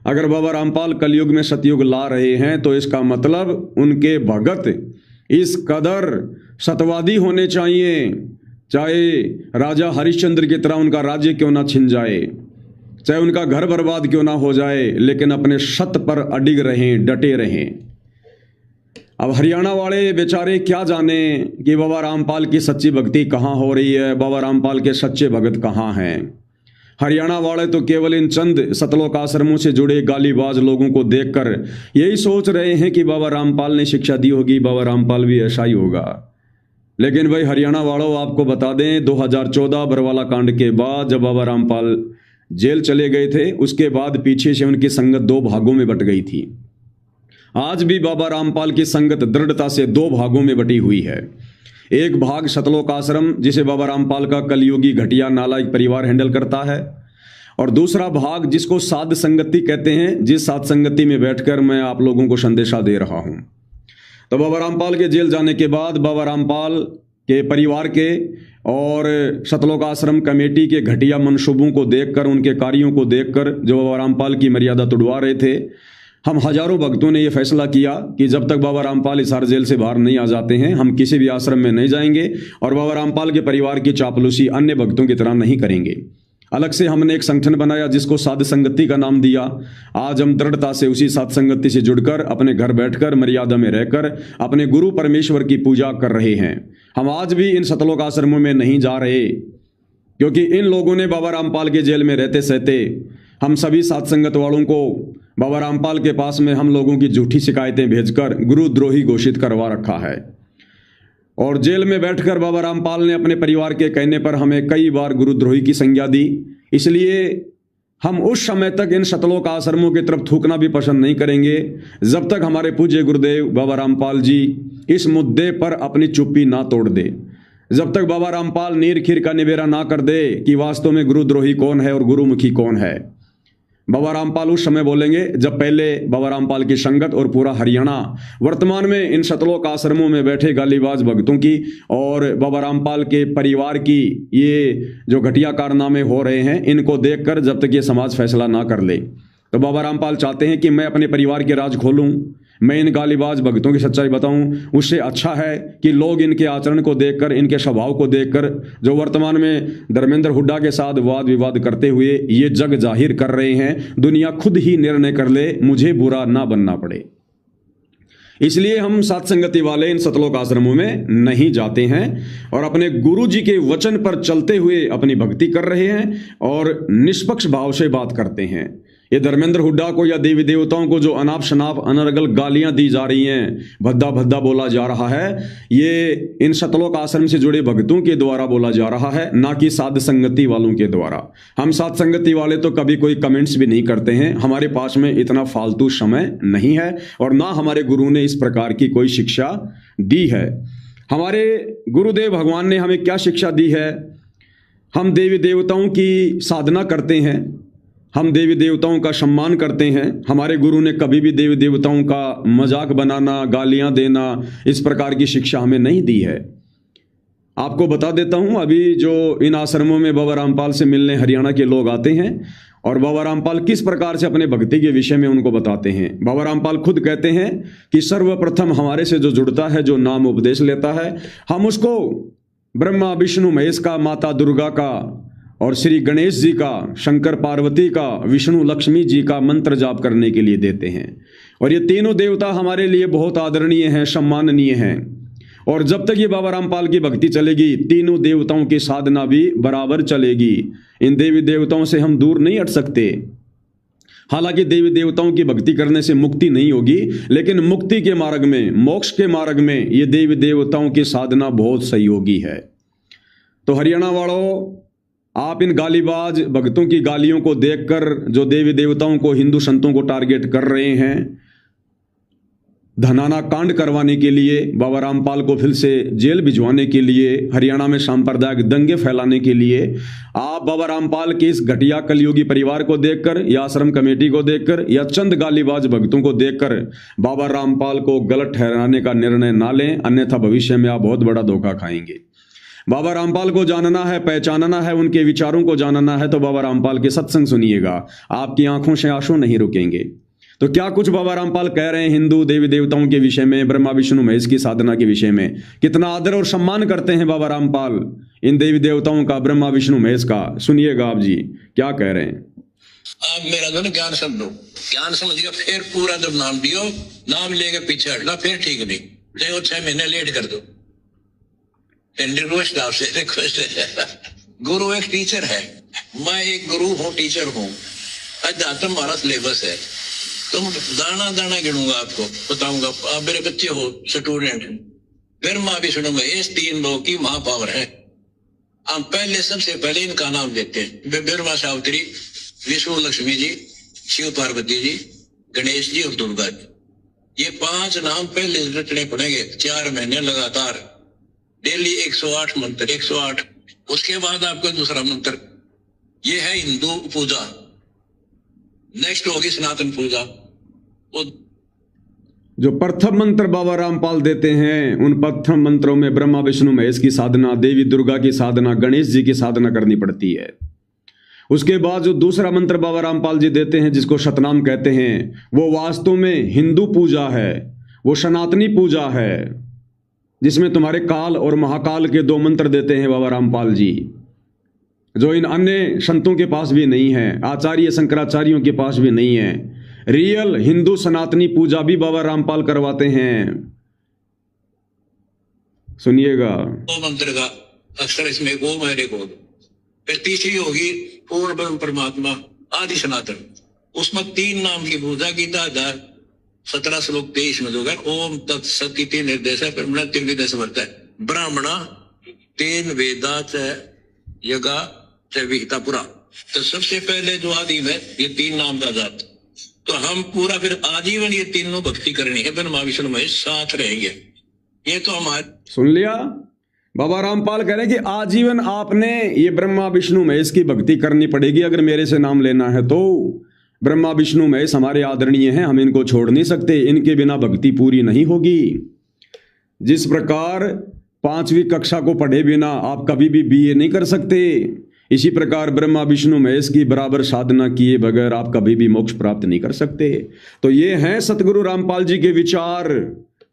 अगर बाबा रामपाल कलयुग में सतयुग ला रहे हैं तो इसका मतलब उनके भगत इस कदर सतवादी होने चाहिए, चाहे राजा हरिश्चंद्र की तरह उनका राज्य क्यों ना छिन जाए, चाहे उनका घर बर्बाद क्यों ना हो जाए, लेकिन अपने सत्य पर अडिग रहें, डटे रहें। अब हरियाणा वाले बेचारे क्या जाने कि बाबा रामपाल की सच्ची भक्ति कहाँ हो रही है, बाबा रामपाल के सच्चे भगत कहाँ हैं। हरियाणा वाले तो केवल इन चंद सतलोक आश्रमों से जुड़े गालीबाज लोगों को देखकर यही सोच रहे हैं कि बाबा रामपाल ने शिक्षा दी होगी, बाबा रामपाल भी ऐसा ही होगा। लेकिन भाई हरियाणा वालों, आपको बता दें 2014 बरवाला कांड के बाद जब बाबा रामपाल जेल चले गए थे, उसके बाद पीछे से उनकी संगत दो भागों में बट गई थी। आज भी बाबा रामपाल की संगत दृढ़ता से दो भागों में बटी हुई है। एक भाग सतलोक आश्रम जिसे बाबा रामपाल का कलयुगी घटिया नालायक परिवार हैंडल करता है, और दूसरा भाग जिसको साध संगति कहते हैं, जिस साध संगति में बैठकर मैं आप लोगों को संदेशा दे रहा हूं। तो बाबा रामपाल के जेल जाने के बाद बाबा रामपाल के परिवार के और सतलोक आश्रम कमेटी के घटिया मंसूबों को देखकर, उनके कार्यों को देखकर, जो बाबा रामपाल की मर्यादा तुड़वा रहे थे, हम हजारों भक्तों ने यह फैसला किया कि जब तक बाबा रामपाल हिसार जेल से बाहर नहीं आ जाते हैं, हम किसी भी आश्रम में नहीं जाएंगे और बाबा रामपाल के परिवार की चापलूसी अन्य भक्तों की तरह नहीं करेंगे। अलग से हमने एक संगठन बनाया जिसको साध संगति का नाम दिया। आज हम दृढ़ता से उसी साध संगति से जुड़कर अपने घर बैठकर मर्यादा में रहकर अपने गुरु परमेश्वर की पूजा कर रहे हैं। हम आज भी इन सतलोक आश्रमों में नहीं जा रहे, क्योंकि इन लोगों ने बाबा रामपाल के जेल में रहते सहते हम सभी साध संगत वालों को बाबा रामपाल के पास में हम लोगों की झूठी शिकायतें भेजकर गुरुद्रोही घोषित करवा रखा है। और जेल में बैठकर बाबा रामपाल ने अपने परिवार के कहने पर हमें कई बार गुरुद्रोही की संज्ञा दी। इसलिए हम उस समय तक इन सतलोक आश्रमों की तरफ थूकना भी पसंद नहीं करेंगे जब तक हमारे पूज्य गुरुदेव बाबा रामपाल जी इस मुद्दे पर अपनी चुप्पी ना तोड़ दे, जब तक बाबा रामपाल नीर खीर का निबेरा ना कर दे कि वास्तव में गुरुद्रोही कौन है और गुरुमुखी कौन है। बाबा रामपाल उस समय बोलेंगे जब पहले बाबा रामपाल की संगत और पूरा हरियाणा वर्तमान में इन सतलोक आश्रमों में बैठे गालीबाज भक्तों की और बाबा रामपाल के परिवार की ये जो घटिया कारनामे हो रहे हैं, इनको देखकर जब तक ये समाज फैसला ना कर ले, तो बाबा रामपाल चाहते हैं कि मैं अपने परिवार के राज खोलूं, मैं इन गालीबाज भक्तों की सच्चाई बताऊं। उससे अच्छा है कि लोग इनके आचरण को देखकर, इनके स्वभाव को देखकर, जो वर्तमान में धर्मेंद्र हुड्डा के साथ वाद विवाद करते हुए ये जग जाहिर कर रहे हैं, दुनिया खुद ही निर्णय कर ले, मुझे बुरा ना बनना पड़े। इसलिए हम साथ संगति वाले इन सतलोक आश्रमों में नहीं जाते हैं और अपने गुरु जी के वचन पर चलते हुए अपनी भक्ति कर रहे हैं और निष्पक्ष भाव से बात करते हैं। ये धर्मेंद्र हुड्डा को या देवी देवताओं को जो अनाप शनाप अनर्गल गालियां दी जा रही हैं, भद्दा भद्दा बोला जा रहा है, ये इन सतलोक आश्रम से जुड़े भक्तों के द्वारा बोला जा रहा है, ना कि साध संगति वालों के द्वारा। हम साध संगति वाले तो कभी कोई कमेंट्स भी नहीं करते हैं, हमारे पास में इतना फालतू समय नहीं है और ना हमारे गुरु ने इस प्रकार की कोई शिक्षा दी है। हमारे गुरुदेव भगवान ने हमें क्या शिक्षा दी है? हम देवी देवताओं की साधना करते हैं, हम देवी देवताओं का सम्मान करते हैं। हमारे गुरु ने कभी भी देवी देवताओं का मजाक बनाना, गालियां देना, इस प्रकार की शिक्षा हमें नहीं दी है। आपको बता देता हूं, अभी जो इन आश्रमों में बाबा रामपाल से मिलने हरियाणा के लोग आते हैं और बाबा रामपाल किस प्रकार से अपने भक्ति के विषय में उनको बताते हैं। बाबा रामपाल खुद कहते हैं कि सर्वप्रथम हमारे से जो जुड़ता है, जो नाम उपदेश लेता है, हम उसको ब्रह्मा विष्णु महेश का, माता दुर्गा का और श्री गणेश जी का, शंकर पार्वती का, विष्णु लक्ष्मी जी का मंत्र जाप करने के लिए देते हैं। और ये तीनों देवता हमारे लिए बहुत आदरणीय हैं, सम्माननीय हैं। और जब तक ये बाबा रामपाल की भक्ति चलेगी, तीनों देवताओं की साधना भी बराबर चलेगी। इन देवी देवताओं से हम दूर नहीं हट सकते। हालांकि देवी देवताओं की भक्ति करने से मुक्ति नहीं होगी, लेकिन मुक्ति के मार्ग में, मोक्ष के मार्ग में ये देवी देवताओं की साधना बहुत सहयोगी है। तो हरियाणा वालों, आप इन गालीबाज भक्तों की गालियों को देखकर जो देवी देवताओं को, हिंदू संतों को टारगेट कर रहे हैं, धनाना कांड करवाने के लिए, बाबा रामपाल को फिर से जेल भिजवाने के लिए, हरियाणा में सांप्रदायिक दंगे फैलाने के लिए, आप बाबा रामपाल के इस घटिया कलयुगी परिवार को देखकर या आश्रम कमेटी को देखकर या चंद गालीबाज भक्तों को देखकर बाबा रामपाल को गलत ठहराने का निर्णय ना लें, अन्यथा भविष्य में आप बहुत बड़ा धोखा खाएंगे। बाबा रामपाल को जानना है, पहचानना है, उनके विचारों को जानना है तो बाबा रामपाल के सत्संग सुनिएगा, आपकी आंखों से आंसू नहीं रुकेंगे। तो क्या कुछ बाबा रामपाल कह रहे हैं हिंदू देवी देवताओं के विषय में, ब्रह्मा विष्णु महेश की साधना के विषय में। कितना आदर और सम्मान करते हैं बाबा रामपाल इन देवी देवताओं का, ब्रह्मा विष्णु महेश का। सुनिएगा आप जी क्या कह रहे हैं। आप मेरा जो ज्ञान समझो, ज्ञान समझिएगा, फिर पूरा जब नाम दियो, नाम लेके पीछे हटना फिर ठीक नहीं, चाहे वो 6 महीने लेट कर दो। रिक्वेस्ट आपसे, रिक्वेस्ट है। गुरु एक टीचर है, मैं एक गुरु हूँ, टीचर हूँ। अध्यात्म हमारा सिलेबस है, तुम दाना दाना गिनूंगा, आपको बताऊंगा। आप मेरे बच्चे हो, स्टूडेंट। ब्रह्मा विष्णु महेश 3 लोग की महापावर है। हम पहले सबसे पहले इनका नाम लेते हैं। ब्रह्मा सावित्री, विष्णु लक्ष्मी जी, शिव पार्वती जी, गणेश जी और दुर्गा जी। ये 5 नाम पहले रटने पड़ेंगे 4 महीने लगातार, डेली 108 मंत्र, 108। उसके बाद आपका दूसरा मंत्र, ये है हिंदू पूजा। नेक्स्ट होगी सनातन पूजा। जो प्रथम मंत्र बाबा रामपाल देते हैं, उन प्रथम मंत्रों में ब्रह्मा विष्णु महेश की साधना, देवी दुर्गा की साधना, गणेश जी की साधना करनी पड़ती है। उसके बाद जो दूसरा मंत्र बाबा रामपाल जी देते हैं, जिसको शतनाम कहते हैं, वो वास्तव में हिंदू पूजा है, वो सनातनी पूजा है, जिसमें तुम्हारे काल और महाकाल के 2 मंत्र देते हैं बाबा रामपाल जी, जो इन अन्य संतों के पास भी नहीं है, आचार्य शंकराचार्यों के पास भी नहीं है। रियल हिंदू सनातनी पूजा भी बाबा रामपाल करवाते हैं। सुनिएगा। मंत्र का अक्षर इसमें ओम है, देखो। फिर तीसरी होगी पूर्ण ब्रह्म परमात्मा आदि सनातन, उसमें 3 नाम की पूजा की। 17 श्लोक 23 में जो है ओम तत्सत की 3 निर्देश है, फिर 3 निर्देश बढ़ता है। ब्राह्मणा 3 वेदा च यज्ञ च विहिता पुरा। तो सबसे पहले जो आदि है ये 3 नाम का जात। तो हम पूरा फिर आजीवन ये तीनों भक्ति करनी है, ब्रह्मा विष्णु महेश साथ रहेंगे। ये तो हमारे सुन लिया, बाबा रामपाल कह रहे हैं कि आजीवन आपने ये ब्रह्मा विष्णु महेश की भक्ति करनी पड़ेगी। अगर मेरे से नाम लेना है तो ब्रह्मा विष्णु महेश हमारे आदरणीय हैं, हम इनको छोड़ नहीं सकते, इनके बिना भक्ति पूरी नहीं होगी। जिस प्रकार 5वीं कक्षा को पढ़े बिना आप कभी भी बीए नहीं कर सकते, इसी प्रकार ब्रह्मा विष्णु महेश की बराबर साधना किए बगैर आप कभी भी मोक्ष प्राप्त नहीं कर सकते। तो ये हैं सतगुरु रामपाल जी के विचार,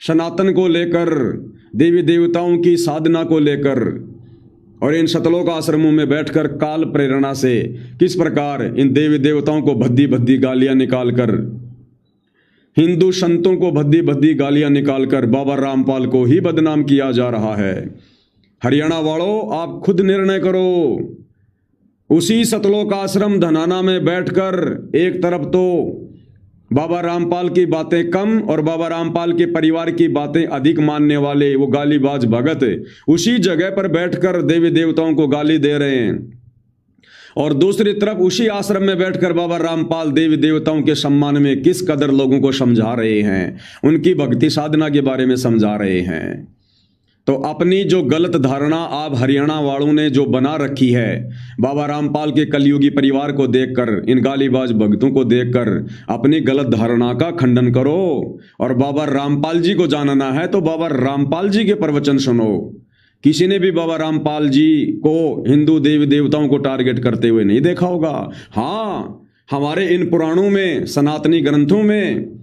सनातन को लेकर, देवी देवताओं की साधना को लेकर, और इन सतलोक आश्रमों में बैठकर काल प्रेरणा से किस प्रकार इन देवी देवताओं को भद्दी भद्दी गालियां निकालकर, हिंदू संतों को भद्दी भद्दी गालियां निकालकर बाबा रामपाल को ही बदनाम किया जा रहा है। हरियाणा वालों, आप खुद निर्णय करो। उसी सतलोक आश्रम धनाना में बैठकर एक तरफ तो बाबा रामपाल की बातें कम और बाबा रामपाल के परिवार की बातें अधिक मानने वाले वो गालीबाज भगत उसी जगह पर बैठकर देवी देवताओं को गाली दे रहे हैं, और दूसरी तरफ उसी आश्रम में बैठकर बाबा रामपाल देवी देवताओं के सम्मान में किस कदर लोगों को समझा रहे हैं, उनकी भक्ति साधना के बारे में समझा रहे हैं। तो अपनी जो गलत धारणा आप हरियाणा वालों ने जो बना रखी है बाबा रामपाल के कलयुगी परिवार को देखकर, इन गालीबाज भक्तों को देखकर, अपनी गलत धारणा का खंडन करो। और बाबा रामपाल जी को जानना है तो बाबा रामपाल जी के प्रवचन सुनो। किसी ने भी बाबा रामपाल जी को हिंदू देवी देवताओं को टारगेट करते हुए नहीं देखा होगा। हाँ, हमारे इन पुराणों में, सनातनी ग्रंथों में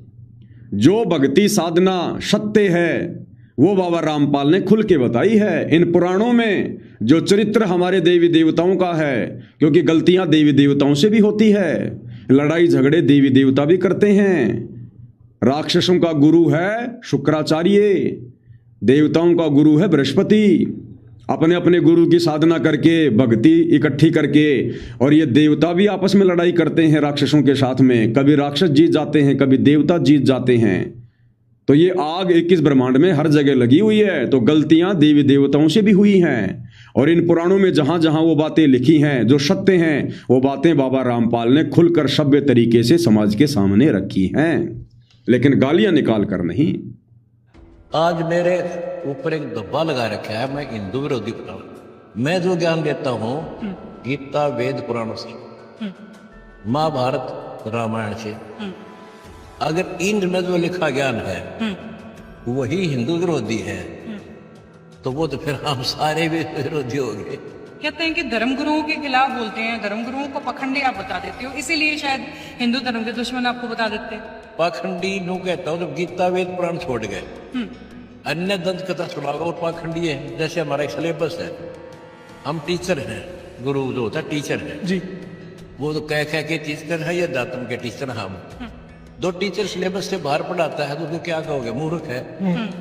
जो भक्ति साधना सत्य है वो बाबा रामपाल ने खुल के बताई है। इन पुराणों में जो चरित्र हमारे देवी देवताओं का है, क्योंकि गलतियां देवी देवताओं से भी होती है, लड़ाई झगड़े देवी देवता भी करते हैं। राक्षसों का गुरु है शुक्राचार्य, देवताओं का गुरु है बृहस्पति। अपने अपने गुरु की साधना करके, भक्ति इकट्ठी करके, और ये देवता भी आपस में लड़ाई करते हैं राक्षसों के साथ में। कभी राक्षस जीत जाते हैं, कभी देवता जीत जाते हैं। तो ये आग 21 ब्रह्मांड में हर जगह लगी हुई है। तो गलतियां देवी देवताओं से भी हुई हैं, और इन पुराणों में जहां जहां वो बातें लिखी हैं जो सत्य हैं, वो बातें बाबा रामपाल ने खुलकर सभ्य तरीके से समाज के सामने रखी हैं, लेकिन गालियां निकाल कर नहीं। आज मेरे ऊपर एक धब्बा लगा रखा है, मैं हिंदू विरोधी पुराण। मैं जो ज्ञान देता हूँ गीता वेद पुराणों से, महाभारत रामायण से, अगर इन में जो लिखा ज्ञान है वही हिंदू विरोधी है तो वो तो फिर हम सारे भी विरोधी हो गए। कहते हैं कि धर्मगुरुओं के खिलाफ बोलते हैं, धर्मगुरुओं को पखंडी आप बता देते हो, इसीलिए शायद हिंदू धर्म के दुश्मन आपको बता देते हैं। पाखंडी नु कहता हूँ, जब गीता वेद पुराण छोड़ गए, अन्य दंत कथा सुनाओगे और पाखंडी है। जैसे हमारा एक सिलेबस है, हम टीचर हैं, गुरु जो होता है टीचर है जी, वो तो कह के टीचर है, या दातम के टीचर हम। दो टीचर सिलेबस से बाहर पढ़ाता है तो क्या कहोगे, मूर्ख है,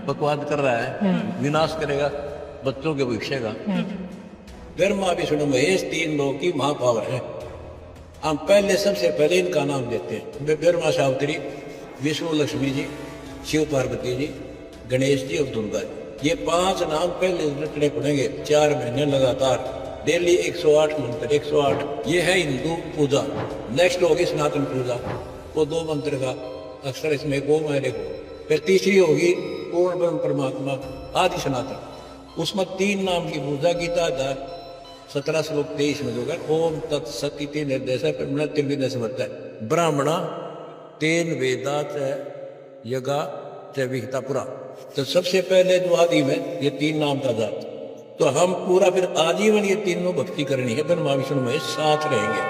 बकवाद कर रहा है, विनाश करेगा बच्चों के भविष्य का। ब्रह्मा विष्णु महेश तीन लोग की महापावर है। हम पहले सबसे पहले इनका नाम देते हैं, ब्रह्मा सावित्री, विष्णु लक्ष्मी जी, शिव पार्वती जी, गणेश जी और दुर्गा जी। ये 5 नाम पहले रटने पड़ेंगे 4 महीने लगातार, डेली 108 मंत्र, 108। ये है हिंदू पूजा। नेक्स्ट होगी सनातन पूजा, वो 2 मंत्र का अक्षर इसमें गो मैंने को। फिर तीसरी होगी पूर्ण ब्रह्म परमात्मा आदि सनातन, उसमें 3 नाम की पूजा। गीता 17 श्लोक 23 में होगा, ओम तत्सती निर्देश है। ब्राह्मणा तेन वेदा च यगा च विहिता पुरा। तो सबसे पहले जो आदि में ये 3 नाम का जात, तो हम पूरा फिर आजीवन ये तीनों भक्ति करनी है। ब्रह्मा विष्णु महेश साथ रहेंगे।